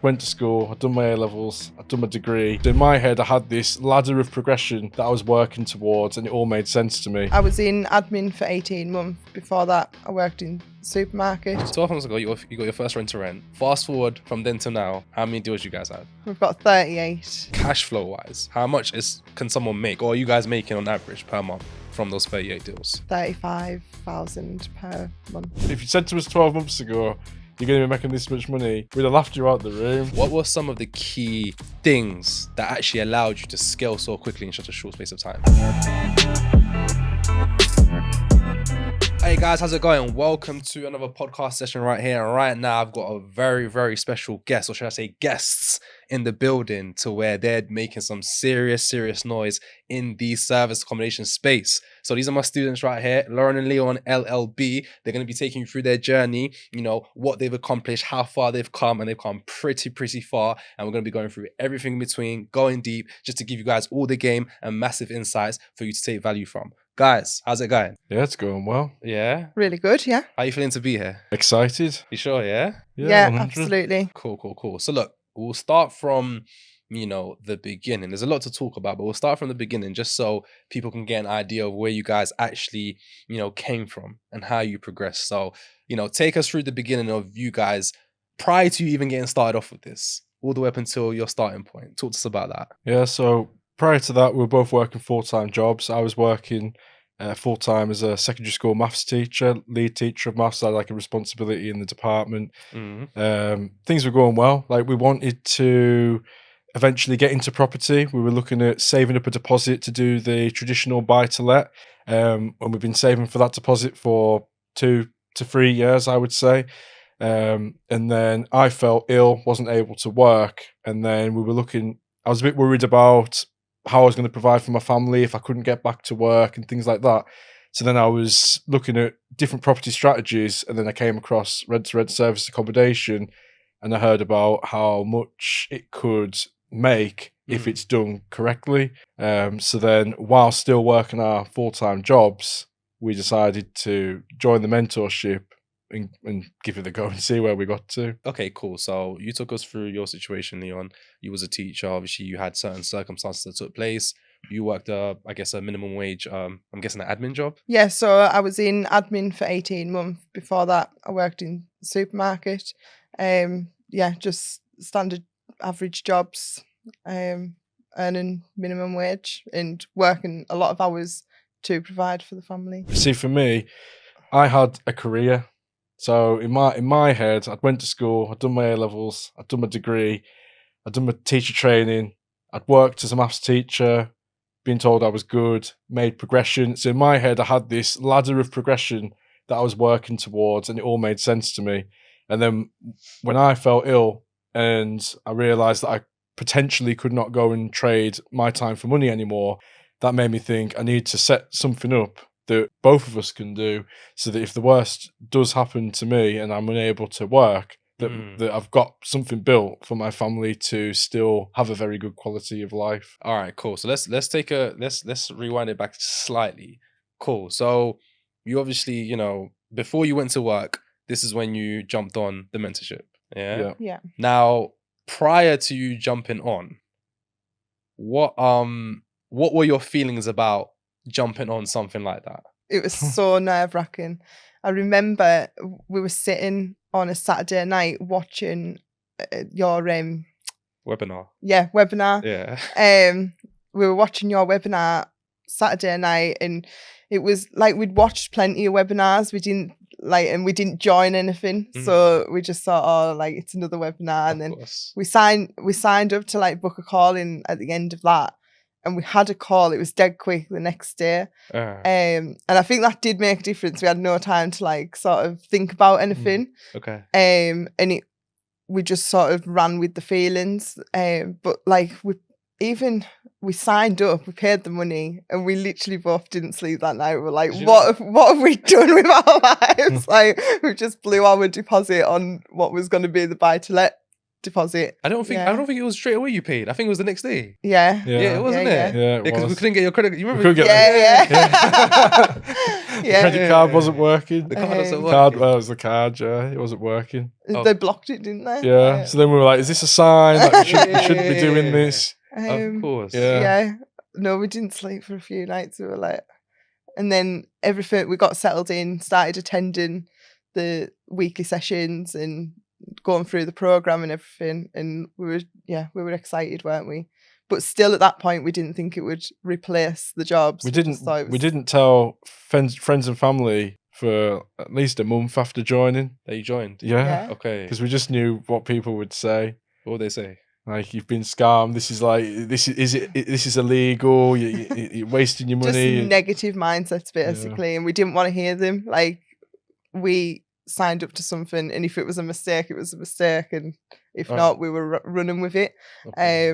I'd went to school, I'd done my A-levels, I'd done my degree. In my head, I had this ladder of progression that I was working towards, and it all made sense to me. I was in admin for 18 months. Before that, I worked in the supermarket. 12 months ago, you got your first rent to rent. Fast forward from then till now, how many deals you guys had? We've got 38. Cash flow wise, how much can someone make, or are you guys making on average per month from those 38 deals? 35,000 per month. If you said to us 12 months ago, you're going to be making this much money, we'd have laughed you out the room. What were some of the key things that actually allowed you to scale so quickly in such a short space of time? Hey guys, how's it going? Welcome to another podcast session right here. And right now I've got a very, very special guest, or should I say guests, in the building to where they're making some serious noise in the service accommodation space. So these are my students right here, Lauren and Leon LLB. They're going to be taking you through their journey, you know, what they've accomplished, how far they've come, and they've come pretty far. And we're going to be going through everything in between, going deep, just to give you guys all the game and massive insights for you to take value from. Guys, how's it going? Yeah, it's going well. Yeah? Really good, yeah. How are you feeling to be here? Excited? You sure, yeah? Yeah, 100. absolutely. Cool. So look, we'll start from, the beginning. There's a lot to talk about, but we'll start from the beginning just so people can get an idea of where you guys actually, came from and how you progressed. So, take us through the beginning of you guys prior to you even getting started off with this, all the way up until your starting point. Talk to us about that. Yeah, so prior to that, we were both working full-time jobs. I was working full-time as a secondary school maths teacher, lead teacher of maths. I had like a responsibility in the department. Things were going well. Like, we wanted to eventually get into property. We were looking at saving up a deposit to do the traditional buy-to-let. And we've been saving for that deposit for 2 to 3 years, I would say. And then I felt ill, wasn't able to work. And then I was a bit worried about how I was going to provide for my family if I couldn't get back to work and things like that. So then I was looking at different property strategies, and then I came across rent-to-rent service accommodation, and I heard about how much it could make if it's done correctly. So then, while still working our full-time jobs, we decided to join the mentorship and give it a go and see where we got to. Okay, cool. So you took us through your situation, Leon. You was a teacher. Obviously, you had certain circumstances that took place. You worked, a minimum wage, I'm guessing an admin job? Yeah, so I was in admin for 18 months. Before that, I worked in the supermarket. Just standard average jobs, earning minimum wage and working a lot of hours to provide for the family. See, for me, I had a career. So in my head, I'd went to school, I'd done my A-levels, I'd done my degree, I'd done my teacher training, I'd worked as a maths teacher, been told I was good, made progression. So in my head, I had this ladder of progression that I was working towards, and it all made sense to me. And then when I felt ill and I realised that I potentially could not go and trade my time for money anymore, that made me think I need to set something up that both of us can do, so that if the worst does happen to me and I'm unable to work, that I've got something built for my family to still have a very good quality of life. All right, cool. So let's rewind it back slightly. Cool. So you obviously, before you went to work, this is when you jumped on the mentorship. Yeah. Now, prior to you jumping on, what were your feelings about jumping on something like that? It was so nerve-wracking. I remember we were sitting on a Saturday night watching your Webinar. Yeah, webinar. Yeah. We were watching your webinar Saturday night, and it was like we'd watched plenty of webinars. We didn't join anything, so we just thought, it's another webinar, and then we signed up to book a call in at the end of that. And we had a call. It was dead quick the next day. And I think that did make a difference. We had no time to sort of think about anything. Okay. And we just sort of ran with the feelings. But we signed up, we paid the money, and we literally both didn't sleep that night. We were like, what have we done with our lives? We just blew our deposit on what was going to be the buy-to-let deposit. I don't think it was straight away you paid. I think it was the next day. Yeah, it wasn't it? Yeah, because we couldn't get your credit. You remember? We couldn't get yeah. Yeah. credit card wasn't working. The card wasn't Card, working. well, it was the card, yeah. It wasn't working. Oh. They blocked it, didn't they? Yeah. So then we were like, is this a sign? Like, we shouldn't be doing this. Of course. Yeah. No, we didn't sleep for a few nights. We were like, and then everything, we got settled in, started attending the weekly sessions and going through the program and everything. And we were excited, weren't we? But still, at that point, we didn't think it would replace the jobs. We didn't tell friends and family for at least a month after joining. That you joined? Yeah. Okay. Because we just knew what people would say. What would they say? Like, you've been scammed. This is illegal. You're wasting your money. Just negative mindsets, basically. And we didn't want to hear them. Like, we signed up to something, and if it was a mistake, it was a mistake. And if not, we were running with it. Okay.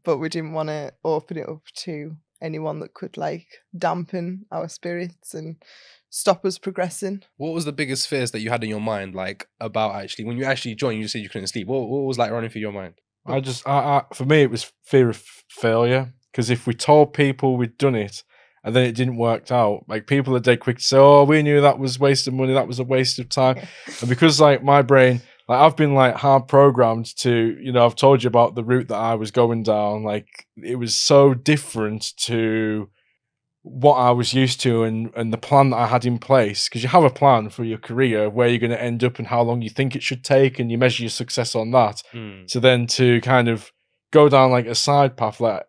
But we didn't want to open it up to anyone that could like dampen our spirits and stop us progressing. What was the biggest fears that you had in your mind, like about actually when you actually joined? You said you couldn't sleep. What was like running through your mind? For me, it was fear of failure. Because if we told people we'd done it and then it didn't work out, like, people are dead quick to say, "Oh, we knew that was waste of money. That was a waste of time." And because like my brain, like, I've been like hard programmed to, I've told you about the route that I was going down. Like, it was so different to what I was used to and the plan that I had in place. Because you have a plan for your career, where you're going to end up and how long you think it should take, and you measure your success on that. So then to kind of go down like a side path, like,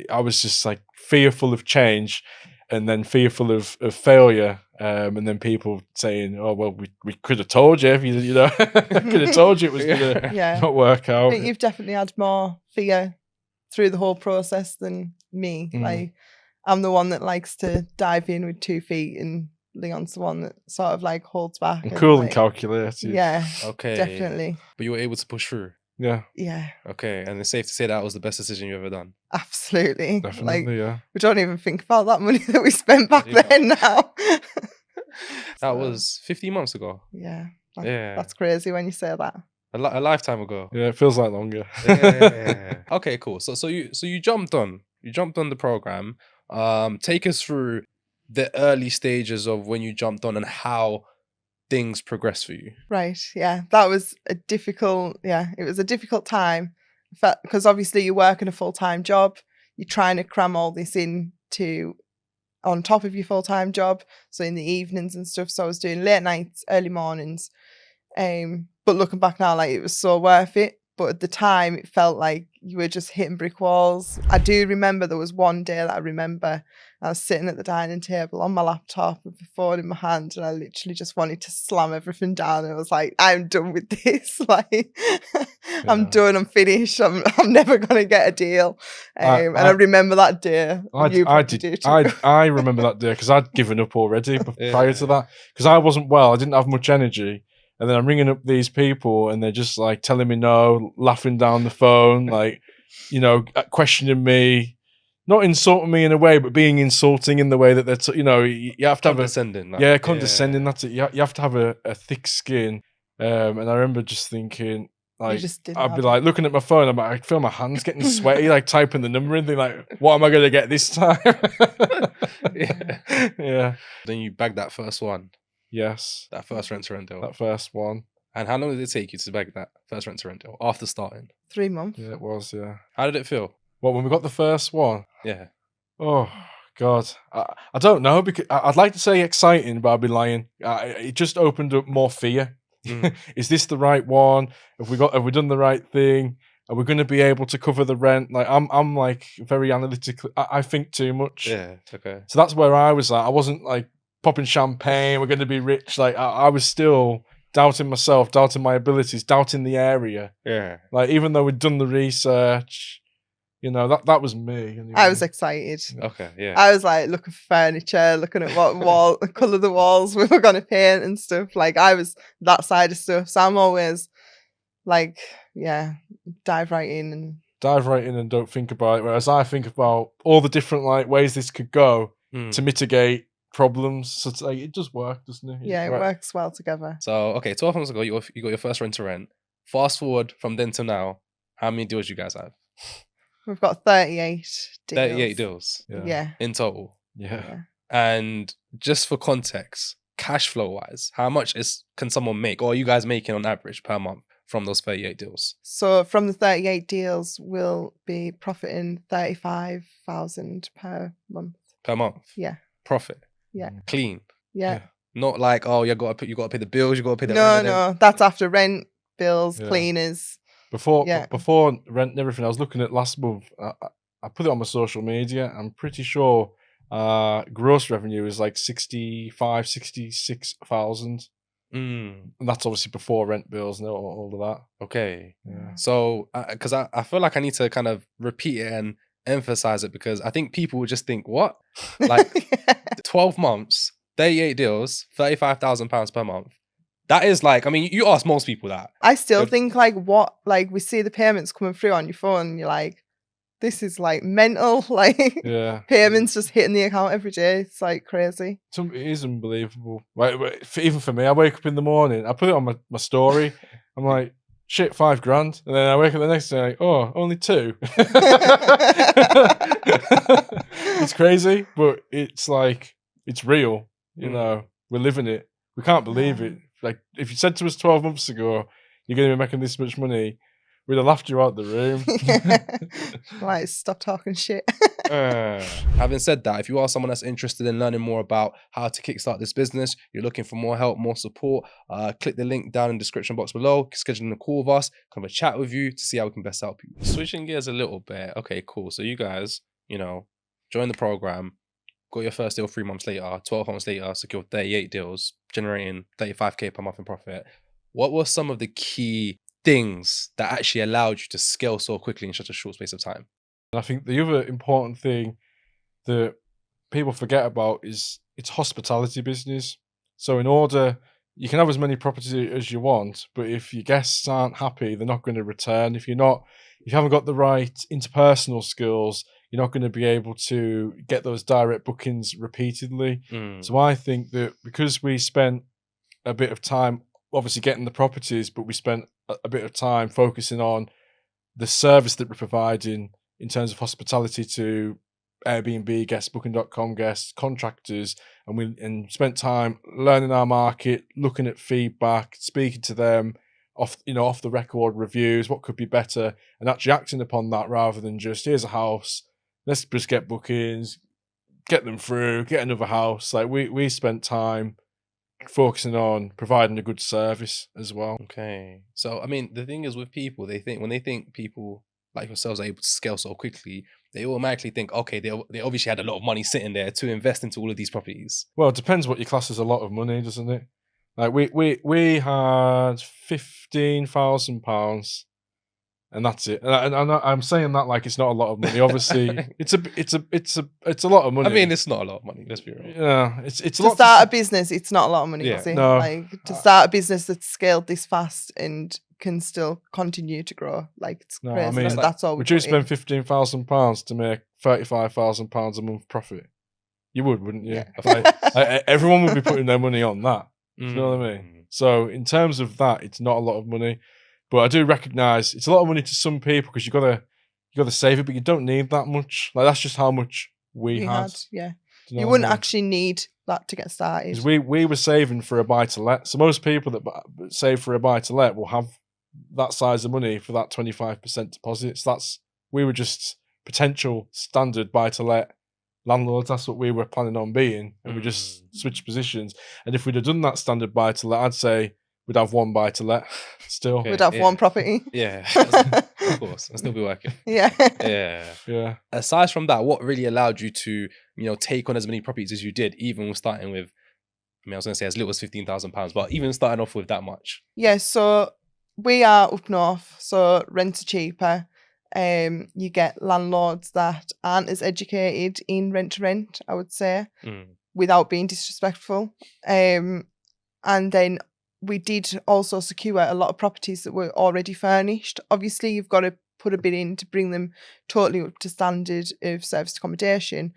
I was just like fearful of change and then fearful of failure. And then people saying, "Oh, well, we could have told you, if you know, could have told you it was going to not work out." I think you've definitely had more fear through the whole process than me. Like, I'm the one that likes to dive in with 2 feet, and Leon's the one that sort of like holds back. And cool, like, and calculated. Yeah. Okay. Definitely. But you were able to push through. Yeah. Yeah. Okay. And it's safe to say that was the best decision you've ever done. Absolutely. Definitely, like, we don't even think about that money that we spent back then now. That was 15 months ago. Yeah. Yeah. That's crazy when you say that. A lifetime ago. Yeah, it feels like longer. Yeah. Okay, cool. So you jumped on the program. Take us through the early stages of when you jumped on and how things progressed for you. Right. Yeah. That was it was a difficult time, because obviously you're working a full-time job. You're trying to cram all this into on top of your full-time job. So in the evenings and stuff. So I was doing late nights, early mornings. But looking back now, like, it was so worth it. But at the time, it felt like you were just hitting brick walls. I do remember there was one day that I was sitting at the dining table on my laptop with the phone in my hand, and I literally just wanted to slam everything down. And I was like, I'm done with this. Like, I'm done. I'm finished. I'm never going to get a deal. I remember that day. I remember that day because I'd given up already prior to that, because I wasn't well. I didn't have much energy. And then I'm ringing up these people and they're just like telling me no, laughing down the phone, like, questioning me, not insulting me in a way, but being insulting in the way that they're, you have to have condescending. Condescending. That's it. You have to have a thick skin. And I remember just thinking, like, I'd be like looking at my phone, I feel my hands getting sweaty, like typing the number in, thinking like, what am I going to get this time? Yeah. Then you bagged that first one. Yes. That first rent-to-rent deal. That first one. And how long did it take you to bag that first rent-to-rent deal after starting? 3 months. Yeah, it was, yeah. How did it feel? Well, when we got the first one? Yeah. Oh, God. I don't know, because I'd like to say exciting, but I'd be lying. It just opened up more fear. Is this the right one? Have we done the right thing? Are we going to be able to cover the rent? Like, I'm like very analytical. I think too much. Yeah, okay. So that's where I was at. I wasn't like popping champagne, we're going to be rich. Like, I was still doubting myself, doubting my abilities, doubting the area. Yeah. Like, even though we'd done the research, that was me. Anyway. I was excited. Okay, yeah. I was like looking for furniture, looking at what colour the walls we were going to paint and stuff. Like, I was that side of stuff. So I'm always like, dive right in and don't think about it. Whereas I think about all the different like ways this could go to mitigate problems. So it's like, it does work, doesn't it? Yeah, it works well together. So, okay, 12 months ago, you got your first rent-to-rent. Fast forward from then to now, how many deals you guys have? We've got 38 deals. 38 deals? Yeah. In total? Yeah. And just for context, cash flow wise, how much can someone make, or are you guys making on average per month from those 38 deals? So from the 38 deals, we'll be profiting 35,000 per month. Per month? Yeah. Profit? Yeah. Clean? Yeah. Not like, oh, you got to pay the bills, you got to pay the rent. No, that's after rent, bills, Yeah. cleaners. Before Yeah. before rent and everything, I was looking at last month. I put it on my social media. I'm pretty sure gross revenue is like 66,000. And that's obviously before rent, bills, and all of that. Okay. Yeah. So, because I feel like I need to kind of repeat it and emphasize it, because I think people would just think, what? Like 12 months, 38 deals, £35,000 per month. That is like, I mean, you ask most people that. I still think like what, like we see the payments coming through on your phone and you're like, this is like mental, like Yeah. payments just hitting the account every day. It's like crazy. It is unbelievable. Even for me, I wake up in the morning, I put it on my story. I'm like, shit, $5,000. And then I wake up the next day, like, oh, only 2. It's crazy, but it's like, it's real. You know, we're living it. We can't believe it. Like, if you said to us 12 months ago, you're going to be making this much money, we'd have laughed you out the room. Like, stop talking shit. Having said that, if you are someone that's interested in learning more about how to kickstart this business, you're looking for more help, more support, click the link down in the description box below, schedule a call with us, come have a chat with you to see how we can best help you. Switching gears a little bit. Okay, cool. So you guys, join the program, got your first deal 3 months later, 12 months later, secured 38 deals, generating 35k per month in profit. What were some of the key things that actually allowed you to scale so quickly in such a short space of time? I think the other important thing that people forget about is it's hospitality business. So you can have as many properties as you want, but if your guests aren't happy, they're not going to return. If you haven't got the right interpersonal skills, you're not going to be able to get those direct bookings repeatedly. So I think that because we spent a bit of time obviously getting the properties, but we spent a bit of time focusing on the service that we're providing in terms of hospitality to Airbnb guests, booking.com guests, contractors, and spent time learning our market, looking at feedback, speaking to them off the record reviews, what could be better, and actually acting upon that rather than just, here's a house, let's just get bookings, get them through, get another house. Like we spent time focusing on providing a good service as well. Okay. So, I mean, the thing is with people, when they think people like yourselves are able to scale so quickly, they automatically think, okay, they obviously had a lot of money sitting there to invest into all of these properties. Well, it depends what you class as a lot of money, doesn't it? Like we had £15,000, and that's it. And I'm saying that like it's not a lot of money. Obviously, it's a lot of money. I mean, it's not a lot of money. Let's be real. Yeah, it's a to lot start a business. It's not a lot of money, Yeah. is it? No. Like to start a business that's scaled this fast and can still continue to grow. Like it's No, crazy. I mean, That's all. Would you spend £15,000 to make £35,000 a month profit? You would, wouldn't you? Yeah. Everyone would be putting their money on that. Do you know what I mean? Mm. So in terms of that, it's not a lot of money, but I do recognise it's a lot of money to some people because you gotta save it, but you don't need that much. Like that's just how much we had. Yeah. Do know You what I wouldn't mean? actually need that to get started. 'Cause we were saving for a buy to let. So most people that save for a buy to let will have that size of money for that 25% deposit. So we were just potential standard buy to let landlords. That's what we were planning on being, and we just switched positions. And if we'd have done that standard buy to let, I'd say we'd have one buy to let still. We'd have one property. Yeah, of course, and still be working. Yeah. Yeah. Aside from that, what really allowed you to, take on as many properties as you did, even starting with, I was going to say as little as £15,000, but even starting off with that much? Yeah, so we are up north, so rents are cheaper. You get landlords that aren't as educated in rent to rent, I would say, without being disrespectful. And then we did also secure a lot of properties that were already furnished. Obviously, you've got to put a bit in to bring them totally up to standard of serviced accommodation,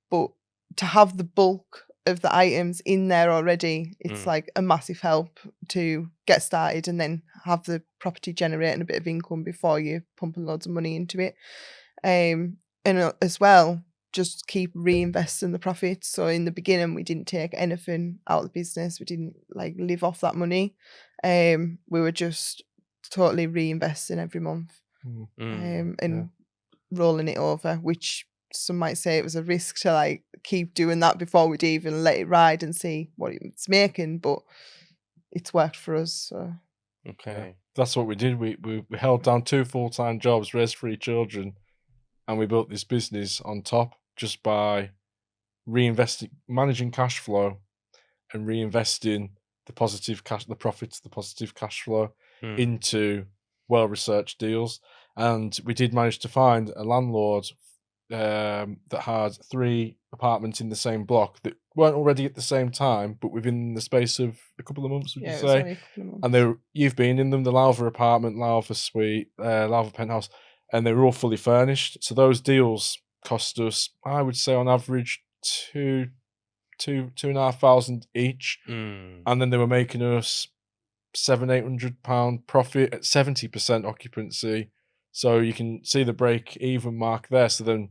but to have the bulk of the items in there already, it's like a massive help to get started and then have the property generating a bit of income before you pumping loads of money into it. And as well, just keep reinvesting the profits. So in the beginning, we didn't take anything out of the business. We didn't like live off that money. We were just totally reinvesting every month, and rolling it over, which some might say it was a risk to like keep doing that before we'd even let it ride and see what it's making, but it's worked for us. So Okay. That's what we did. We held down 2 full-time jobs, raised 3 children, and we built this business on top just by reinvesting, managing cash flow and reinvesting the positive cash flow into well-researched deals. And we did manage to find a landlord that had 3 apartments in the same block that weren't already at the same time, but within the space of a couple of months, would you it was say? only a couple of months. And you've been in them, the Lava apartment, Lava suite, Lava penthouse, and they were all fully furnished. So those deals cost us, I would say, on average, two and a half thousand each, and then they were making us £700-800 profit at 70% occupancy. So you can see the break even mark there. So then,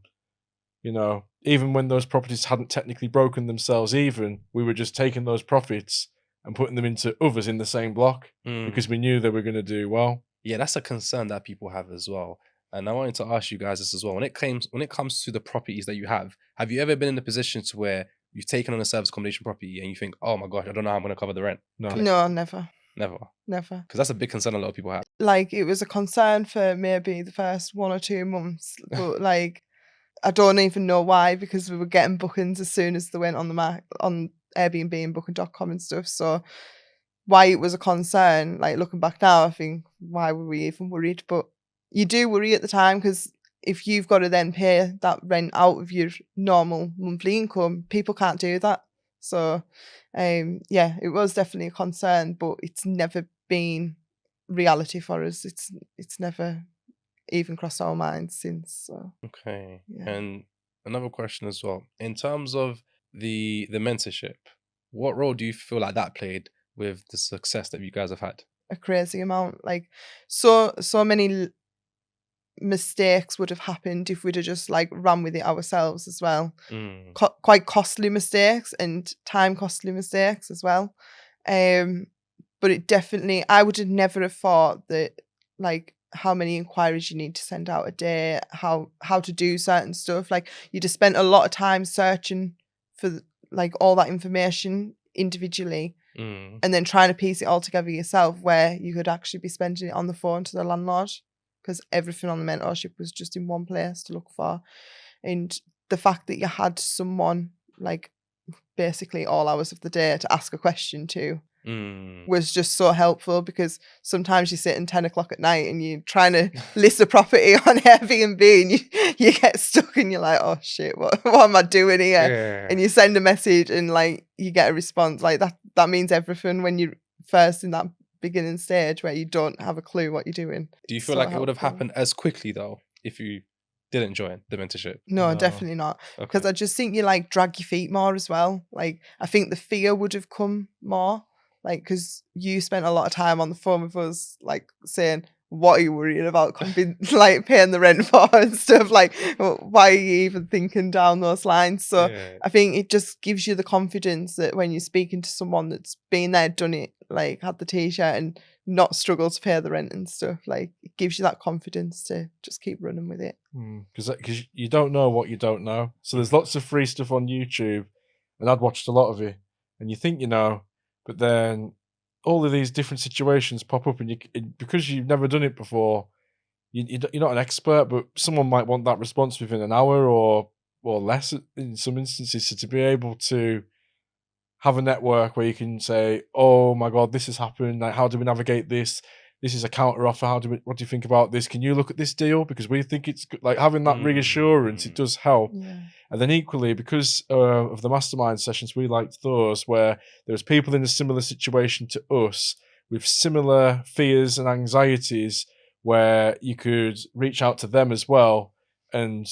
even when those properties hadn't technically broken themselves even, we were just taking those profits and putting them into others in the same block because we knew they were going to do well. Yeah, that's a concern that people have as well. And I wanted to ask you guys this as well. When it comes to the properties that you have you ever been in a position to where you've taken on a service accommodation property and you think, oh my gosh, I don't know how I'm going to cover the rent? No, never. Never. Because that's a big concern a lot of people have. Like, it was a concern for maybe the first 1 or 2 months, but like, I don't even know why, because we were getting bookings as soon as they went on the market on Airbnb and booking.com and stuff. So why it was a concern, like looking back now, I think, why were we even worried? But you do worry at the time, because if you've got to then pay that rent out of your normal monthly income, people can't do that. So yeah, it was definitely a concern, but it's never been reality for us. It's never even crossed our minds since. So Okay. yeah. And another question as well. In terms of the mentorship, what role do you feel like that played with the success that you guys have had? A crazy amount. Like, so many mistakes would have happened if we'd have just like ran with it ourselves as well. Quite costly mistakes and time costly mistakes as well. But it definitely, I would have never have thought that, like, how many inquiries you need to send out a day, how to do certain stuff. Like, you'd have spent a lot of time searching for like all that information individually, and then trying to piece it all together yourself, where you could actually be spending it on the phone to the landlord, because everything on the mentorship was just in one place to look for. And the fact that you had someone like basically all hours of the day to ask a question to was just so helpful, because sometimes you sit in 10 o'clock at night and you're trying to list a property on Airbnb and you get stuck and you're like, oh shit, what am I doing here? Yeah. And you send a message and like you get a response. Like that means everything when you're first in that beginning stage where you don't have a clue what you're doing. Do you feel like it would have happened as quickly though if you didn't join the mentorship? No, definitely not. Because I just think you like drag your feet more as well. Like, I think the fear would have come more, like, because you spent a lot of time on the phone with us, like saying, what are you worried about like paying the rent for and stuff? Like, why are you even thinking down those lines? So I think it just gives you the confidence that when you're speaking to someone that's been there, done it, like had the t-shirt and not struggle to pay the rent and stuff, like it gives you that confidence to just keep running with it. Because you don't know what you don't know. So there's lots of free stuff on YouTube, and I'd watched a lot of it, and you think you know, but then all of these different situations pop up, and because you've never done it before, you're not an expert, but someone might want that response within an hour or less in some instances. So to be able to have a network where you can say, oh my God, this has happened. Like, how do we navigate this? This is a counter offer. What do you think about this? Can you look at this deal? Because we think it's good. Like, having that reassurance, it does help. Yeah. And then equally, because of the mastermind sessions, we liked those where there's people in a similar situation to us with similar fears and anxieties, where you could reach out to them as well and,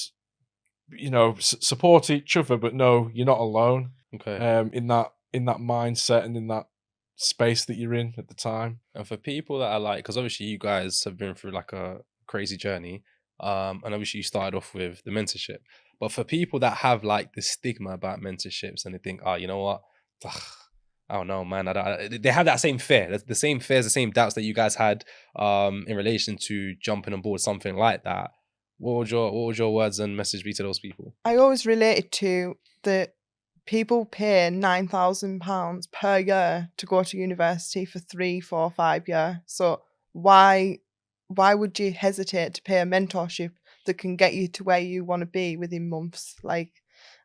support each other, but no, you're not alone. Okay. In that mindset and in that space that you're in at the time. And for people that are like, because obviously you guys have been through like a crazy journey, And obviously you started off with the mentorship. But for people that have like the stigma about mentorships and they think, oh, you know what? Ugh, I don't know, man. They have that same fear, the same fears, the same doubts that you guys had in relation to jumping on board something like that. What would your words and message be to those people? I always related to the people pay £9,000 per year to go to university for 3, 4, 5 years. So why would you hesitate to pay a mentorship that can get you to where you want to be within months? Like,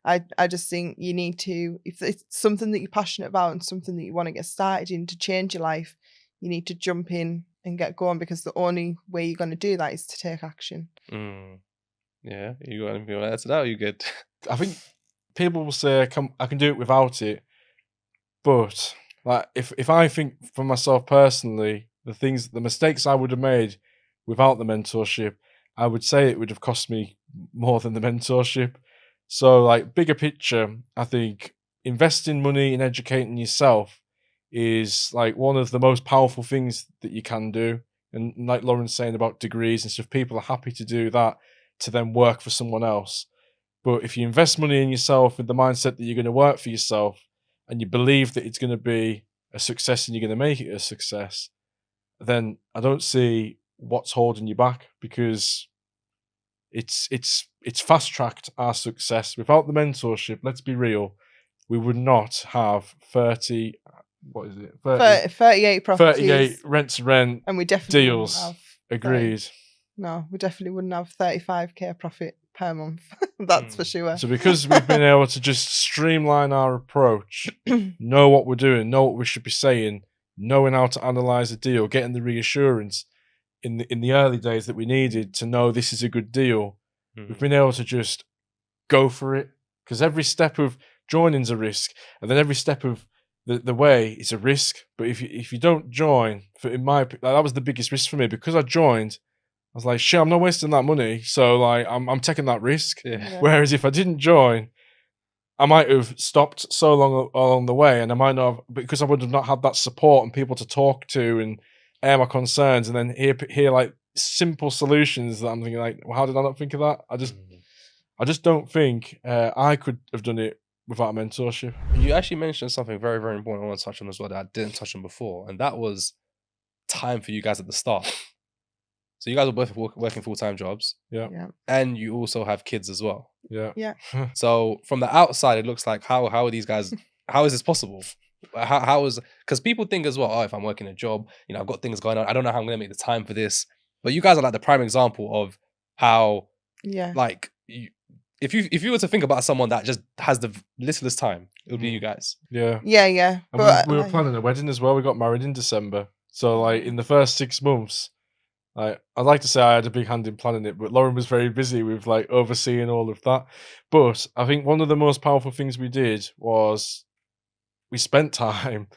I just think you need to, if it's something that you're passionate about and something that you want to get started in to change your life, you need to jump in and get going, because the only way you're going to do that is to take action. Yeah, you got anything like that to that? Or you good? I think people will say I can do it without it, but like if I think for myself personally, the mistakes I would have made without the mentorship, I would say it would have cost me more than the mentorship. So like bigger picture, I think investing money in educating yourself is like one of the most powerful things that you can do. And like Lauren's saying about degrees and stuff, people are happy to do that to then work for someone else. But if you invest money in yourself with the mindset that you're going to work for yourself and you believe that it's going to be a success and you're going to make it a success, then I don't see what's holding you back, because it's fast tracked our success. Without the mentorship, let's be real, we would not have 30, what is it? 38 properties. 38 rent to rent and we definitely wouldn't deals. have Agreed. No, we definitely wouldn't have 35k profit per month. That's for sure. So because we've been able to just streamline our approach, know what we're doing, know what we should be saying, knowing how to analyze a deal, getting the reassurance in the early days that we needed to know this is a good deal, we've been able to just go for it. Because every step of joining's a risk, and then every step of the way is a risk. But if you don't join, that was the biggest risk for me, because I joined. I was like, shit, I'm not wasting that money. So like, I'm taking that risk. Yeah. Whereas if I didn't join, I might have stopped so long along the way, and I might not have, because I would have not had that support and people to talk to and air my concerns, and then hear like simple solutions that I'm thinking like, well, how did I not think of that? I just don't think I could have done it without a mentorship. You actually mentioned something very, very important I want to touch on as well that I didn't touch on before, and that was time for you guys at the start. So you guys are both working full-time jobs. Yeah. And you also have kids as well. Yeah. So from the outside, it looks like how are these guys? How is this possible? How is, because people think as well, oh, if I'm working a job, I've got things going on, I don't know how I'm going to make the time for this. But you guys are like the prime example of how, like, if you were to think about someone that just has the littlest time, it would be you guys. Yeah. And but we were planning a wedding as well. We got married in December. So like in the first 6 months, I'd like to say I had a big hand in planning it, but Lauren was very busy with like overseeing all of that. But I think one of the most powerful things we did was we spent time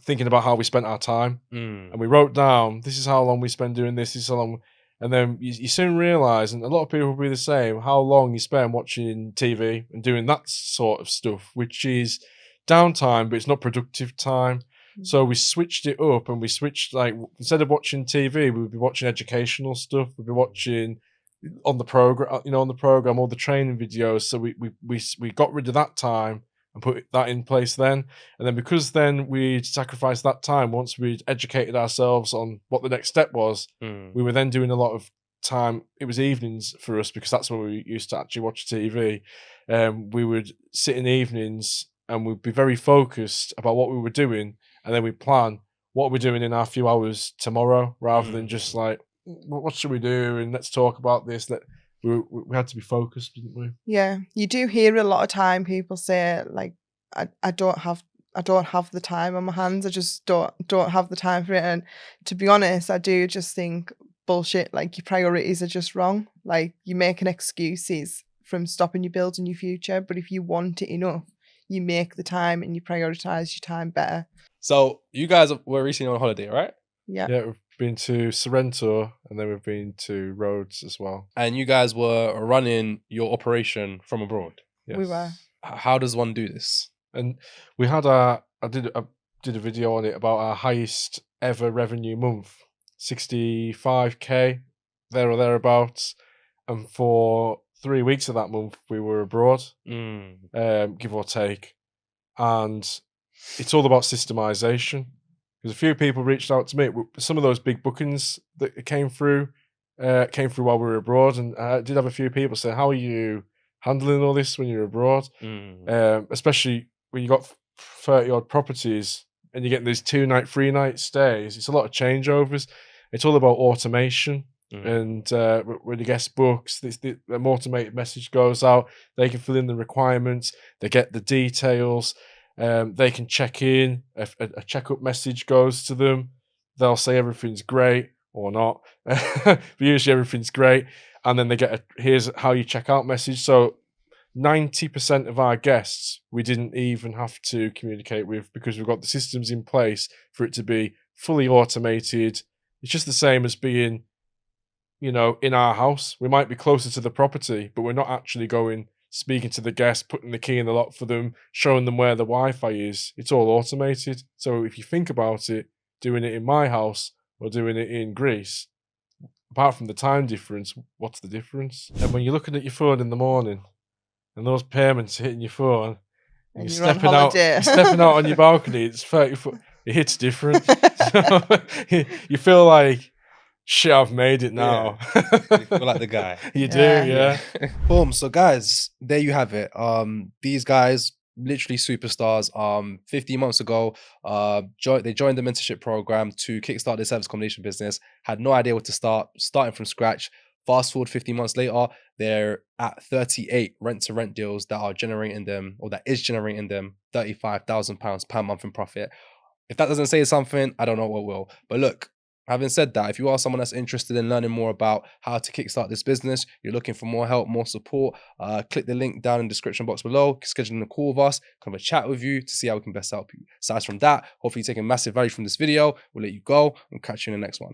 thinking about how we spent our time. And we wrote down, this is how long we spend doing this is how long. And then you soon realise, and a lot of people will be the same, how long you spend watching TV and doing that sort of stuff, which is downtime, but it's not productive time. So we switched it up, and we switched, like, instead of watching TV, we would be watching educational stuff. We'd be watching on the program, all the training videos. So we got rid of that time and put that in place then. And then because then we'd sacrificed that time, once we'd educated ourselves on what the next step was, we were then doing a lot of time. It was evenings for us, because that's when we used to actually watch TV. We would sit in evenings and we'd be very focused about what we were doing. And then we plan what we're doing in our few hours tomorrow, rather than just like, what should we do? And let's talk about this. That we had to be focused, didn't we? Yeah, you do hear a lot of time people say like, I don't have the time on my hands. I just don't have the time for it. And to be honest, I do just think bullshit. Like, your priorities are just wrong. Like, you're making excuses from stopping you building your future. But if you want it enough, you make the time and you prioritize your time better. So you guys were recently on holiday, right? Yeah. Yeah, we've been to Sorrento, and then we've been to Rhodes as well. And you guys were running your operation from abroad. Yes. We were. How does one do this? And we had I did a video on it about our highest ever revenue month, 65k there or thereabouts. And for 3 weeks of that month, we were abroad, give or take. And it's all about systemization. Because a few people reached out to me. Some of those big bookings that came through while we were abroad. And I did have a few people say, how are you handling all this when you're abroad? Especially when you got 30 odd properties and you're getting these 2-night, 3-night stays. It's a lot of changeovers. It's all about automation. And when the guest books, the automated message goes out. They can fill in the requirements. They get the details. They can check in. A checkup message goes to them. They'll say everything's great or not. But usually everything's great. And then they get here's how you check out message. So 90% of our guests we didn't even have to communicate with, because we've got the systems in place for it to be fully automated. It's just the same as being, in our house. We might be closer to the property, but we're not actually going, speaking to the guests, putting the key in the lock for them, showing them where the Wi-Fi is. It's all automated. So if you think about it, doing it in my house or doing it in Greece, apart from the time difference, what's the difference? And when you're looking at your phone in the morning and those payments are hitting your phone, and you're stepping out on your balcony, it's 30 foot, it hits different. So, you feel like, shit, I've made it now. Yeah. You feel like the guy. You do, yeah. Boom. So guys, there you have it. These guys, literally superstars. 15 months ago, they joined the mentorship program to kickstart their service accommodation business. Had no idea where to start, starting from scratch. Fast forward 15 months later, they're at 38 rent-to-rent deals that are generating them, or that is generating them, £35,000 per month in profit. If that doesn't say something, I don't know what will. But look, having said that, if you are someone that's interested in learning more about how to kickstart this business, you're looking for more help, more support, click the link down in the description box below, schedule a call with us, come have a chat with you to see how we can best help you. Aside from that, hopefully you're taking massive value from this video. We'll let you go and catch you in the next one.